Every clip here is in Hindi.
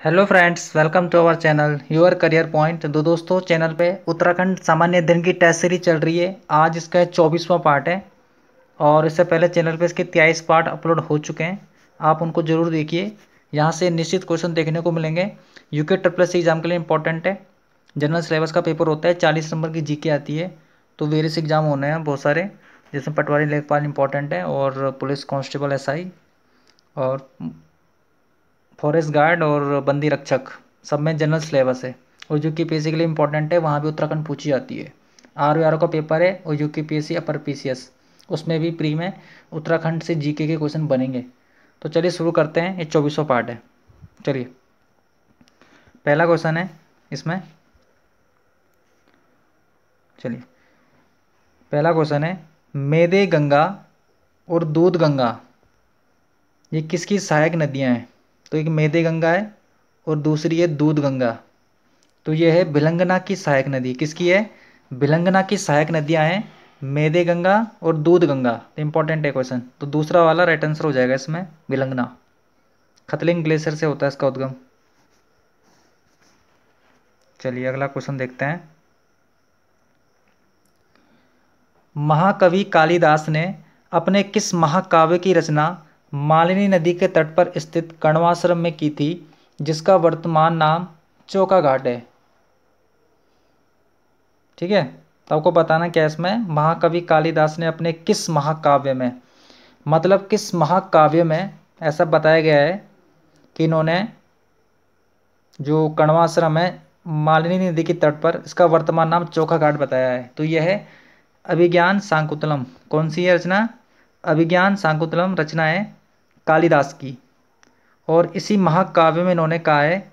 Hello friends, welcome to our channel your career point. दोस्तों, चैनल पे उत्तराखंड सामान्य अध्ययन की टेस्ट सीरीज चल रही है। आज इसका 24वां पार्ट है और इससे पहले चैनल पे इसके 23 पार्ट अपलोड हो चुके हैं। आप उनको जरूर देखिए। यहाँ से निश्चित क्वेश्चन देखने को मिलेंगे। यूके ट्रिपल एस एग्जाम के लिए इंपॉर्टेंट है। जनरल सिलेबस का पेपर होता है, 40 नंबर की जीके आती है। तो वेरियस एग्जाम होने हैं बहुत सारे, जिसमें पटवारी लेखपाल इंपॉर्टेंट है और पुलिस कांस्टेबल एसआई और फॉरेस्ट गार्ड और बंदी रक्षक, सब में जनरल सिलेबस है। और जो पीएससी के लिए इंपॉर्टेंट है, वहाँ भी उत्तराखंड पूछी जाती है। आर का पेपर है और यूके पीएससी अपर पीसीएस, उसमें भी प्री में उत्तराखंड से जीके के क्वेश्चन बनेंगे। तो चलिए शुरू करते हैं। ये 24वां पार्ट है। चलिए, पहला क्वेश्चन है इसमें। चलिए, पहला क्वेश्चन है, मेदे गंगा और दूध गंगा ये किसकी सहायक नदियाँ हैं? तो एक मेदे गंगा है और दूसरी है दूध गंगा। तो ये है भिलंगना की सहायक नदी। किसकी है? भिलंगना की सहायक नदियां हैं मेदे गंगा और दूध गंगा। इंपॉर्टेंट है क्वेश्चन। तो दूसरा वाला राइट आंसर हो जाएगा इसमें, भिलंगना। खतलिंग ग्लेशियर से होता है इसका उद्गम। चलिए, अगला क्वेश्चन देखते हैं। महाकवि कालिदास ने अपने किस महाकाव्य की रचना मालिनी नदी के तट पर स्थित कण्वाश्रम में की थी, जिसका वर्तमान नाम चोका घाट है? ठीक है, तो आपको बताना क्या है इसमें। महाकवि कालिदास ने अपने किस महाकाव्य में, मतलब किस महाकाव्य में ऐसा बताया गया है कि इन्होंने जो कण्वाश्रम है मालिनी नदी के तट पर, इसका वर्तमान नाम चोखा घाट बताया है। तो यह है अभिज्ञान शाकुंतलम। कौन सी है रचना? अभिज्ञान शाकुंतलम रचना है कालिदास की। और इसी महाकाव्य में इन्होंने कहा है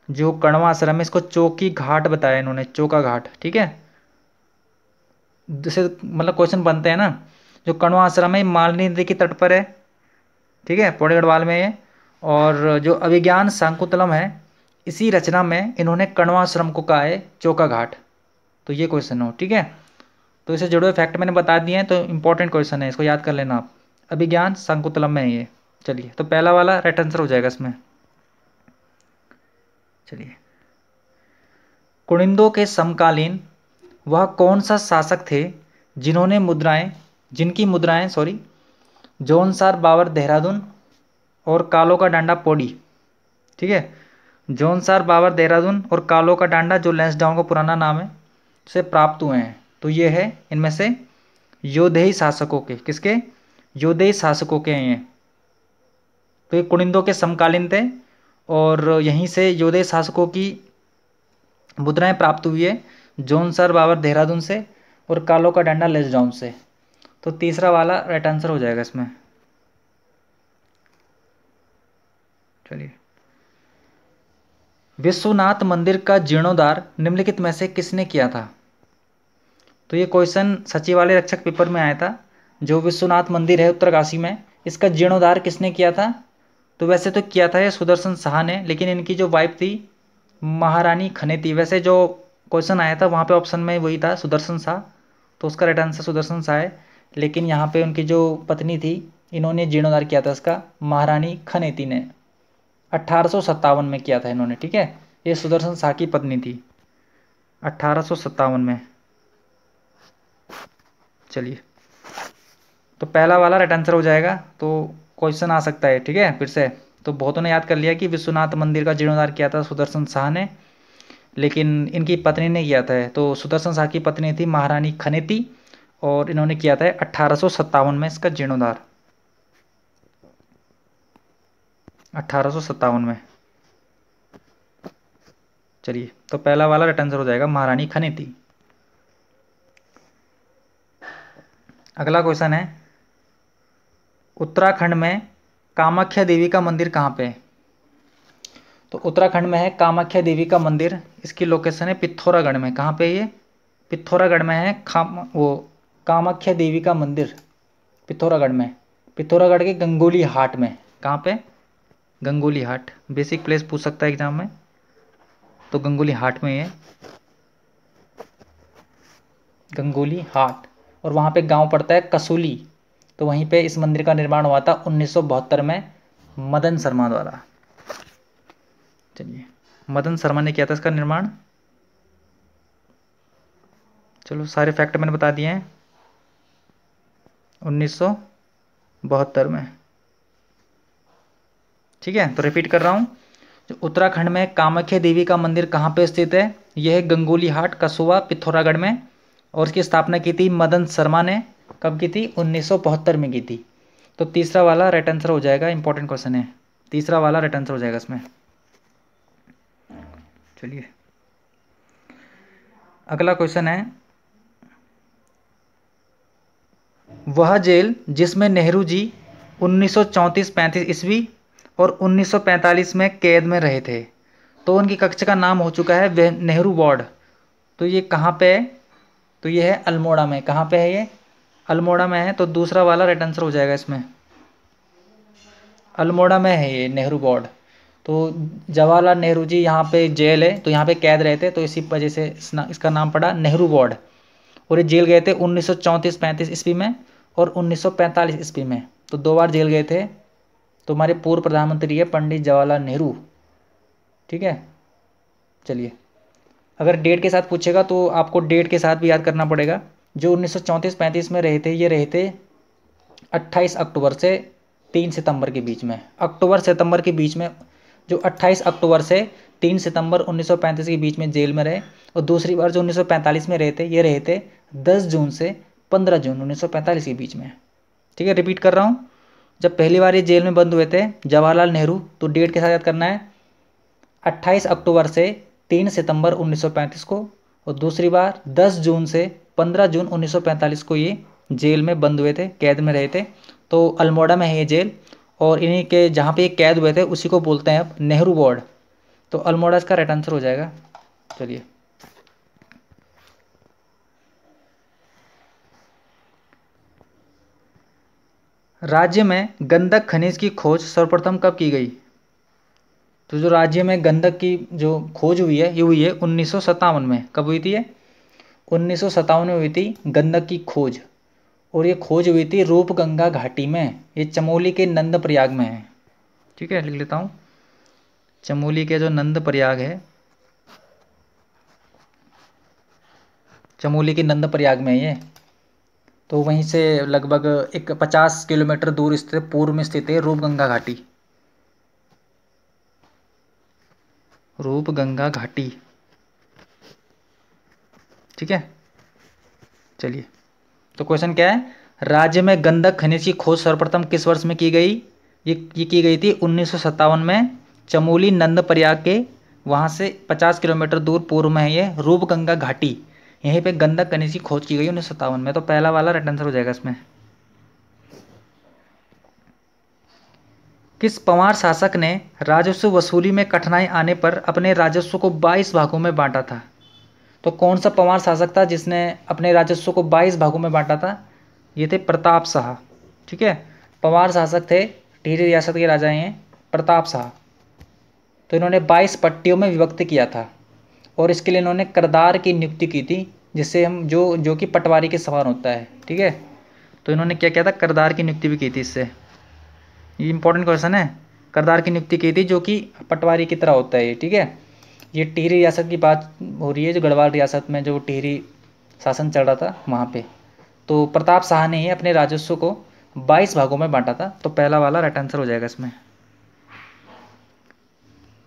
जो कण्वाश्रम है, इसको चौकी घाट बताया इन्होंने, चौका घाट। ठीक है, जैसे मतलब क्वेश्चन बनते हैं ना। जो कण्वा आश्रम है मालिनी नदी के तट पर है, ठीक है, पौड़ी गढ़वाल में है। और जो अभिज्ञान शाकुंतलम है, इसी रचना में इन्होंने कण्वा आश्रम को कहा है चौका घाट। तो ये क्वेश्चन हो, ठीक है। तो इसे जुड़े हुए फैक्ट मैंने बता दिए हैं, तो इंपॉर्टेंट क्वेश्चन है, इसको याद कर लेना आप। अभिज्ञान शाकुंतलम में है ये। चलिए, तो पहला वाला राइट आंसर हो जाएगा इसमें। चलिए, कुनिंदो के समकालीन वह कौन सा शासक थे जिनकी मुद्राएं जौनसार बाबर देहरादून और कालो का डांडा पौड़ी। ठीक है, जौनसार बाबर देहरादून और कालो का डांडा, जो लैंसडाउन का पुराना नाम है, से प्राप्त हुए हैं। तो ये है इनमें से योधेय शासकों के, किसके? योधेय शासकों के हैं ये। तो ये कुनिंदो के समकालीन थे और यहीं से योधेय शासकों की मुद्राएं प्राप्त हुई है, जौनसार बाबर देहरादून से और कालो का डांडा लैंसडाउन से। तो तीसरा वाला राइट आंसर हो जाएगा इसमें। चलिए, विश्वनाथ मंदिर का जीर्णोद्धार निम्नलिखित में से किसने किया था? तो ये क्वेश्चन सचिवालय रक्षक पेपर में आया था। जो विश्वनाथ मंदिर है उत्तरकाशी में, इसका जीर्णोद्धार किसने किया था? तो वैसे तो किया था ये सुदर्शन शाह ने, लेकिन इनकी जो वाइफ थी महारानी खनेती। वैसे जो क्वेश्चन आया था वहाँ पे ऑप्शन में वही था, सुदर्शन शाह। तो उसका राइट आंसर सुदर्शन शाह है। लेकिन यहाँ पे उनकी जो पत्नी थी, इन्होंने जीर्णोद्धार किया था इसका, महारानी खनेती ने। 1857 में किया था इन्होंने। ठीक है, ये सुदर्शन शाह की पत्नी थी, 1857 में। चलिए, तो पहला वाला राइट आंसर हो जाएगा। तो क्वेश्चन आ सकता है, ठीक है, फिर से। तो बहुतों ने याद कर लिया कि विश्वनाथ मंदिर का जीर्णोद्धार किया था सुदर्शन शाह ने, लेकिन इनकी पत्नी ने किया था। तो सुदर्शन शाह की पत्नी थी महारानी खनेती और इन्होंने किया था 1857 में इसका जीर्णोद्धार, 1857 में। चलिए, तो पहला वाला राइट आंसर हो जाएगा महारानी खनेती। अगला क्वेश्चन है, उत्तराखंड में कामाख्या देवी का मंदिर कहाँ पे है? तो उत्तराखंड में है कामाख्या देवी का मंदिर। इसकी लोकेशन है पिथौरागढ़ में। कहाँ पे ये? पिथौरागढ़ में है कामाख्या देवी का मंदिर, पिथौरागढ़ में। पिथौरागढ़ के गंगोली हाट में। कहाँ पे? गंगोली हाट। बेसिक प्लेस पूछ सकता है एग्जाम में, तो गंगोली हाट में है, गंगोली हाट। और वहाँ पे गांव पड़ता है कसोली। तो वहीं पे इस मंदिर का निर्माण हुआ था 1972 में मदन शर्मा द्वारा। चलिए, मदन शर्मा ने किया था इसका निर्माण। चलो सारे फैक्ट मैंने बता दिए हैं। 1972 में। ठीक है, तो रिपीट कर रहा हूँ। जो उत्तराखंड में कामाख्या देवी का मंदिर कहाँ पे स्थित है? यह है गंगोली हाट, कसुआ, पिथौरागढ़ में। और इसकी स्थापना की थी मदन शर्मा ने। कब की थी? 1972 में की थी। तो तीसरा वाला राइट आंसर हो जाएगा। इंपॉर्टेंट क्वेश्चन है, तीसरा वाला राइट आंसर हो जाएगा इसमें। चलिए, अगला क्वेश्चन है, वह जेल जिसमें नेहरू जी 1934-35 ईस्वी और 1945 में कैद में रहे थे, तो उनकी कक्ष का नाम हो चुका है वह नेहरू वार्ड। तो ये कहाँ पे है? तो ये है अल्मोड़ा में। कहाँ पे है ये? अल्मोड़ा में है। तो दूसरा वाला राइट आंसर हो जाएगा इसमें। अल्मोड़ा में है ये नेहरू वार्ड। तो जवाहरलाल नेहरू जी यहाँ पे जेल है, तो यहाँ पे कैद रहे थे, तो इसी वजह से इसका नाम पड़ा नेहरू वार्ड। और ये जेल गए थे 1934-35 ईस्वी में और 1945 ईस्वी में। तो 2 बार जेल गए थे। तो हमारे पूर्व प्रधानमंत्री है पंडित जवाहरलाल नेहरू। ठीक है, चलिए, अगर डेट के साथ पूछेगा तो आपको डेट के साथ भी याद करना पड़ेगा। जो 1934-35 में रहे थे, ये रहे थे 28 अक्टूबर से 3 सितंबर के बीच में। अक्टूबर सितंबर के बीच में, जो 28 अक्टूबर से 3 सितंबर 1935 के बीच में जेल में रहे। और दूसरी बार जो 1945 में रहे थे, ये रहे थे 10 जून से 15 जून 1945 के बीच में। ठीक है, रिपीट कर रहा हूँ। जब पहली बार ये जेल में बंद हुए थे जवाहरलाल नेहरू, तो डेट के साथ याद करना है 28 अक्टूबर से 3 सितंबर 1935 को। और दूसरी बार 10 जून से 15 जून 1945 को ये जेल में बंद हुए थे, कैद में रहे थे। तो अल्मोड़ा में है ये जेल। और इन्हीं के जहाँ पे ये कैद हुए थे उसी को बोलते हैं अब नेहरू वार्ड। तो अल्मोड़ा इसका राइट आंसर हो जाएगा। चलिए, राज्य में गंधक खनिज की खोज सर्वप्रथम कब की गई? तो जो राज्य में गंधक की जो खोज हुई है, ये हुई है 1957 में। कब हुई थी ये? 1957 में हुई थी गंधक की खोज। और ये खोज हुई थी रूपगंगा घाटी में। ये चमोली के नंदप्रयाग में है। ठीक है, लिख लेता हूँ। चमोली के जो नंदप्रयाग है, चमोली के नंदप्रयाग में है ये। तो वहीं से लगभग एक 50 किलोमीटर दूर स्थित, पूर्व में स्थित है रूपगंगा घाटी। रूपगंगा घाटी। ठीक है, चलिए, तो क्वेश्चन क्या है? राज्य में गंधक खनिज की खोज सर्वप्रथम किस वर्ष में की गई? ये की गई थी 1957 में। चमोली नंदप्रयाग के वहाँ से 50 किलोमीटर दूर पूर्व में है ये रूपगंगा घाटी। यहीं पे गंधक खनिज की खोज की गई 1957 में। तो पहला वाला राइट आंसर हो जाएगा इसमें। किस पंवार शासक ने राजस्व वसूली में कठिनाई आने पर अपने राजस्व को 22 भागों में बांटा था? तो कौन सा पंवार शासक था जिसने अपने राजस्व को 22 भागों में बांटा था? ये थे प्रताप शाह। ठीक है, पंवार शासक थे, टिहरी रियासत के राजा हैं प्रताप शाह। तो इन्होंने 22 पट्टियों में विभक्त किया था। और इसके लिए इन्होंने करदार की नियुक्ति की थी, जिससे हम जो कि पटवारी के समान होता है। ठीक है, तो इन्होंने क्या किया था? करदार की नियुक्ति भी की थी इससे। ये इंपॉर्टेंट क्वेश्चन है। करदार की नियुक्ति की थी, जो कि पटवारी की तरह होता है ये। ठीक है, ये टिहरी रियासत की बात हो रही है, जो गढ़वाल रियासत में जो टिहरी शासन चल रहा था वहाँ पे। तो प्रताप शाह ने ही अपने राजस्व को 22 भागों में बांटा था। तो पहला वाला राइट आंसर हो जाएगा इसमें।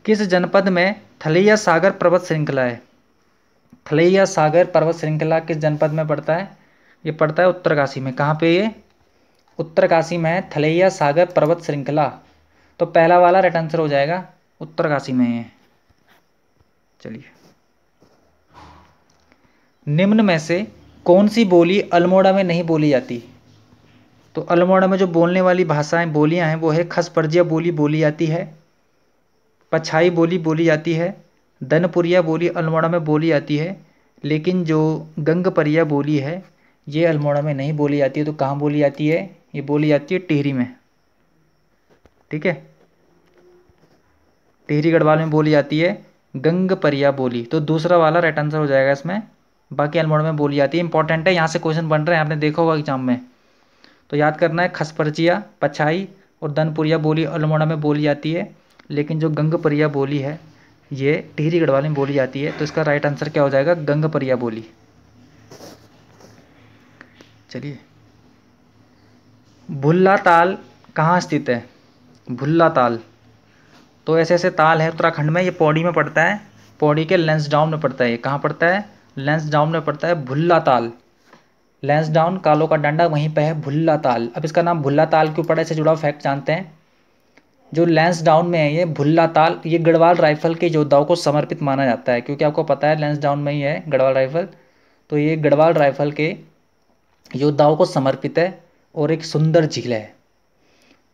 किस जनपद में थलैया सागर पर्वत श्रृंखला है? थलैया सागर पर्वत श्रृंखला किस जनपद में पड़ता है? ये पड़ता है उत्तरकाशी में। कहाँ पे ये? उत्तरकाशी में है थलैया सागर पर्वत श्रृंखला। तो पहला वाला राइट आंसर हो जाएगा, उत्तरकाशी में है। चलिए, निम्न में से कौन सी बोली अल्मोड़ा में नहीं बोली जाती? तो अल्मोड़ा में जो बोलने वाली भाषाएं, बोलियां हैं, वो है खसपर्जिया बोली बोली जाती है, पछाई बोली बोली जाती है, दनपुरिया बोली अल्मोड़ा में बोली जाती है। लेकिन जो गंगपरिया बोली है, ये अल्मोड़ा में नहीं बोली जाती है। तो कहाँ बोली जाती है? ये बोली जाती है टिहरी में। ठीक है, टिहरी गढ़वाल में बोली जाती है गंगपरिया बोली। तो दूसरा वाला राइट आंसर हो जाएगा इसमें। बाकी अल्मोड़ा में बोली जाती है। इंपॉर्टेंट है, यहाँ से क्वेश्चन बन रहे हैं, आपने देखा होगा एग्जाम में। तो याद करना है, खसपर्जिया, पछाई और दनपुरिया बोली अल्मोड़ा में बोली जाती है। लेकिन जो गंगपरिया बोली है, ये टिहरी गढ़वाल में बोली जाती है। तो इसका राइट आंसर क्या हो जाएगा, गंगपरिया बोली। चलिए, भुल्ला ताल कहाँ स्थित है? भुल्ला ताल, तो ऐसे ऐसे ताल है उत्तराखंड में, ये पौड़ी में पड़ता है, पौड़ी के लैंसडाउन में पड़ता है। ये कहाँ पड़ता है? लैंसडाउन में पड़ता है भुल्ला ताल। लैंसडाउन कालो का डंडा वहीं पे है भुल्ला ताल। अब इसका नाम भुल्ला ताल क्यों पड़ा, इससे जुड़ा हुआ फैक्ट जानते हैं। जो लैंसडाउन में है ये भुल्ला ताल, ये गढ़वाल राइफल के योद्धाओं को समर्पित माना जाता है, क्योंकि आपको पता है लैंसडाउन में ही है गढ़वाल राइफल। तो ये गढ़वाल राइफल के योद्धाओं को समर्पित है और एक सुंदर झील है।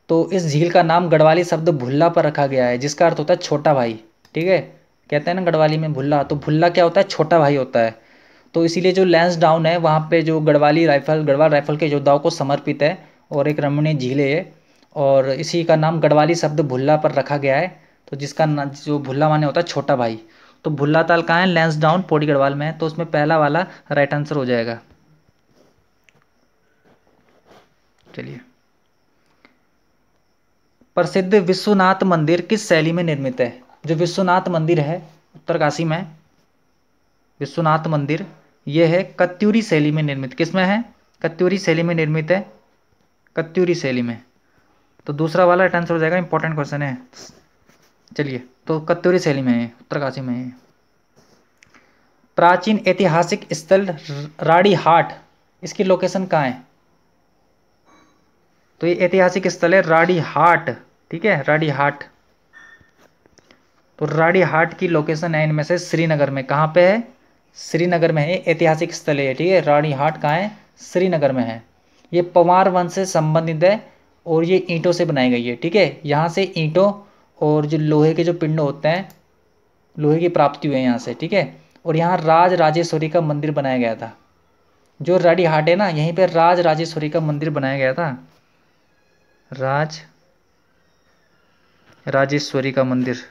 तो इस झील का नाम गढ़वाली शब्द भुल्ला पर रखा गया है, जिसका अर्थ होता है छोटा भाई। ठीक है, कहते हैं ना गढ़वाली में भुल्ला, तो भुल्ला क्या होता है, छोटा भाई होता है। तो इसीलिए जो लैंसडाउन है वहाँ पे जो गढ़वाल राइफल के योद्धाओं को समर्पित है और एक रमणीय झील है, और इसी का नाम गढ़वाली शब्द भुल्ला पर रखा गया है। तो जिसका जो भुल्ला माने होता है छोटा भाई। तो भुल्ला ताल कहाँ है? लैंसडाउन पौड़ी गढ़वाल में है। तो उसमें पहला वाला राइट आंसर हो जाएगा। चलिए, प्रसिद्ध विश्वनाथ मंदिर किस शैली में निर्मित है? जो विश्वनाथ मंदिर है उत्तरकाशी में, विश्वनाथ मंदिर, यह है कत्यूरी शैली में निर्मित। किस में है? कत्यूरी शैली में निर्मित है, कत्यूरी शैली में। तो दूसरा वाला राइट आंसर हो जाएगा, इंपॉर्टेंट क्वेश्चन है। चलिए, तो कत्यूरी शैली में है, उत्तरकाशी में है। प्राचीन ऐतिहासिक स्थल राड़ी हाट, इसकी लोकेशन कहाँ है? तो ये ऐतिहासिक स्थल है राड़ी हाट। ठीक है, राड़ी हाट। तो राड़ी हाट की लोकेशन है इनमें से श्रीनगर में। कहाँ पे है? श्रीनगर में है, ऐतिहासिक स्थल है। ठीक है, राड़ी हाट कहाँ है? श्रीनगर में है। ये पवार वंश से संबंधित है और ये ईंटों से बनाई गई है। ठीक है, यहाँ से ईंटों और जो लोहे के जो पिंड होते हैं, लोहे की प्राप्ति हुई है यहाँ से। ठीक है, और यहाँ राज राजेश्वरी का मंदिर बनाया गया था। जो राड़ी हाट है ना, यहीं पे राज राजेश्वरी का मंदिर बनाया गया था, राज राजेश्वरी का मंदिर।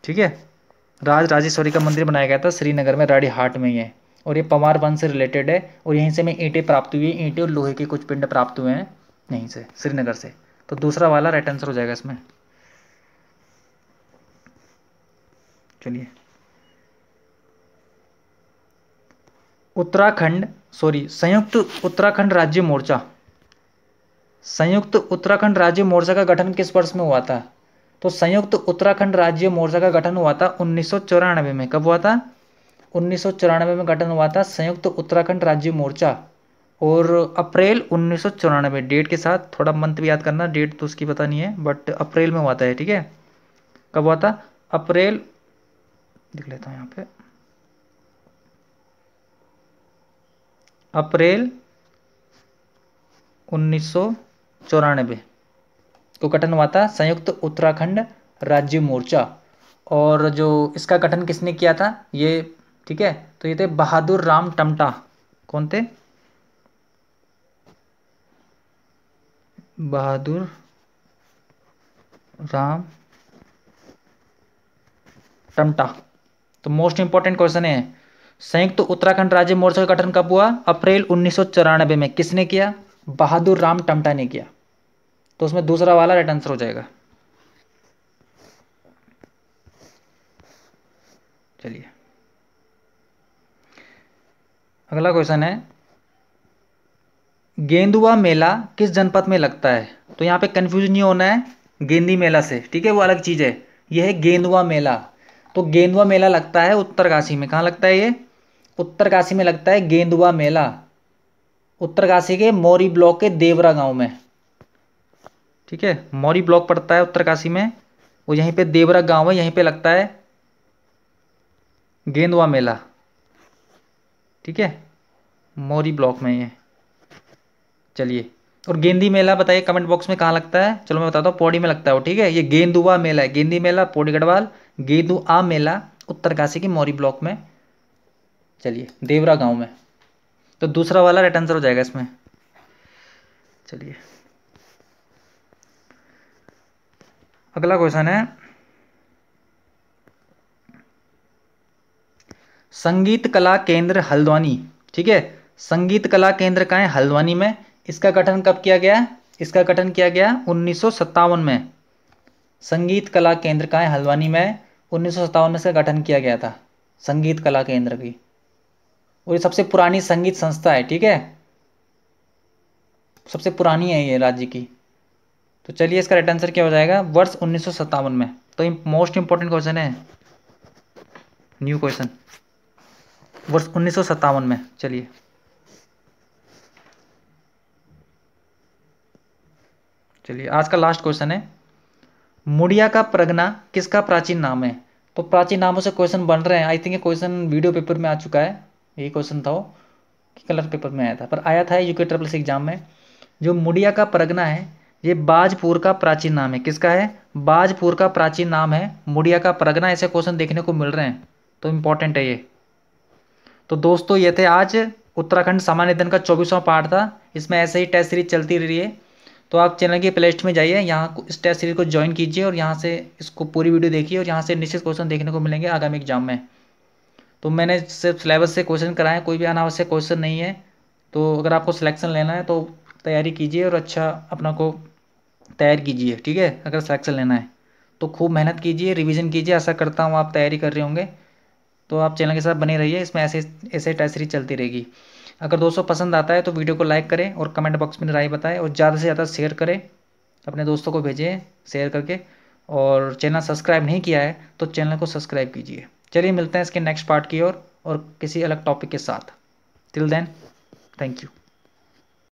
ठीक है, राज राजेश्वरी का मंदिर बनाया गया था श्रीनगर में, राड़ी हाट में ही है। और ये पवार वंश से रिलेटेड है और यहीं से में ईंटें प्राप्त हुई है, ईंटें और लोहे के कुछ पिंड प्राप्त हुए हैं यहीं से, श्रीनगर से। तो दूसरा वाला राइट आंसर हो जाएगा इसमें। चलिए, संयुक्त उत्तराखंड राज्य मोर्चा, संयुक्त उत्तराखंड राज्य मोर्चा का गठन किस वर्ष में हुआ था? तो संयुक्त उत्तराखंड राज्य मोर्चा का गठन हुआ था 1994 में। कब हुआ था? 1994 में गठन हुआ था संयुक्त उत्तराखंड राज्य मोर्चा। और अप्रैल 1994, डेट के साथ थोड़ा मंथ भी याद करना, डेट तो उसकी पता नहीं है, बट अप्रैल में हुआ था। ठीक है, कब हुआ था? अप्रैल, देख लेता हूँ यहाँ पे, अप्रैल 1994 को गठन हुआ था संयुक्त उत्तराखंड राज्य मोर्चा। और जो इसका गठन किसने किया था ये? ठीक है, तो ये थे बहादुर राम टमटा। कौन थे? बहादुर राम टमटा। तो मोस्ट इंपॉर्टेंट क्वेश्चन है, संयुक्त उत्तराखंड राज्य मोर्चा का गठन कब हुआ? अप्रैल 1994 में। किसने किया? बहादुर राम टमटा ने किया। तो उसमें दूसरा वाला राइट आंसर हो जाएगा। चलिए, अगला क्वेश्चन है, गेंदुआ मेला किस जनपद में लगता है? तो यहाँ पे कंफ्यूज नहीं होना है गेंदी मेला से। ठीक है, वो अलग चीज है। यह है गेंदुआ मेला। तो गेंदुआ मेला लगता है उत्तरकाशी में। कहाँ लगता है ये? उत्तरकाशी में लगता है गेंदुआ मेला, उत्तरकाशी के मौरी ब्लॉक के देवरा गांव में। ठीक है, मौरी ब्लॉक पड़ता है उत्तरकाशी में, वो यहीं पे देवरा गांव है, यहीं पे लगता है गेंदुआ मेला। ठीक है, मौरी ब्लॉक में ये। चलिए, और गेंदी मेला बताइए कमेंट बॉक्स में कहाँ लगता है? चलो मैं बताता हूँ, पौड़ी में लगता है वो। ठीक है, ये गेंदुआ मेला है, गेंदी मेला पौड़ी गढ़वाल, गेंदुआ मेला उत्तरकाशी की मौरी ब्लॉक में। चलिए, देवरा गांव में। तो दूसरा वाला राइट आंसर हो जाएगा इसमें। चलिए, अगला क्वेश्चन है, संगीत कला केंद्र हल्द्वानी। ठीक है, संगीत कला केंद्र कहाँ है? हल्द्वानी में। इसका गठन कब किया गया? इसका गठन किया गया 1957 में। संगीत कला केंद्र कहाँ है? हल्द्वानी में 1957 में इसका गठन किया गया था, संगीत कला केंद्र की। और ये सबसे पुरानी संगीत संस्था है, ठीक है, सबसे पुरानी है ये राज्य की। तो चलिए इसका राइट आंसर क्या हो जाएगा? वर्ष 1957 में। तो ये मोस्ट इंपॉर्टेंट क्वेश्चन है, न्यू क्वेश्चन, वर्ष 1957 में। चलिए आज का लास्ट क्वेश्चन है, मुड़िया का परगना किसका प्राचीन नाम है? तो प्राचीन नामों से क्वेश्चन बन रहे हैं। आई थिंक ये क्वेश्चन वीडियो पेपर में आ चुका है, यही क्वेश्चन था वो कि कलर पेपर में आया था, पर आया था यूके ट्रिपल सी एग्जाम में। जो मुड़िया का परगना है ये बाजपुर का प्राचीन नाम है। किसका है? बाजपुर का प्राचीन नाम है मुड़िया का परगना। ऐसे क्वेश्चन देखने को मिल रहे हैं, तो इंपॉर्टेंट है ये। तो दोस्तों ये थे आज उत्तराखंड सामान्य अध्ययन का 24वां पार्ट था। इसमें ऐसे ही टेस्ट सीरीज चलती रही है। तो आप चैनल की प्लेलिस्ट में जाइए, यहाँ इस टेस्ट सीरीज को ज्वाइन कीजिए और यहाँ से इसको पूरी वीडियो देखिए और यहाँ से निश्चित क्वेश्चन देखने को मिलेंगे आगामी एग्जाम में। तो मैंने सिर्फ सिलेबस से क्वेश्चन कराए, कोई भी अनावश्यक क्वेश्चन नहीं है। तो अगर आपको सिलेक्शन लेना है तो तैयारी कीजिए और अच्छा अपना को तैयार कीजिए, ठीक है। अगर सिलेक्शन लेना है तो खूब मेहनत कीजिए, रिवीजन कीजिए। आशा करता हूँ आप तैयारी कर रहे होंगे। तो आप चैनल के साथ बने रहिए, इसमें ऐसे ऐसे टेस्ट सीरीज चलती रहेगी। अगर दोस्तों पसंद आता है तो वीडियो को लाइक करें और कमेंट बॉक्स में राय बताएं और ज़्यादा से ज़्यादा शेयर करें, अपने दोस्तों को भेजें शेयर करके। और चैनल सब्सक्राइब नहीं किया है तो चैनल को सब्सक्राइब कीजिए। चलिए मिलते हैं इसके नेक्स्ट पार्ट की ओर और किसी अलग टॉपिक के साथ। Till then, thank you.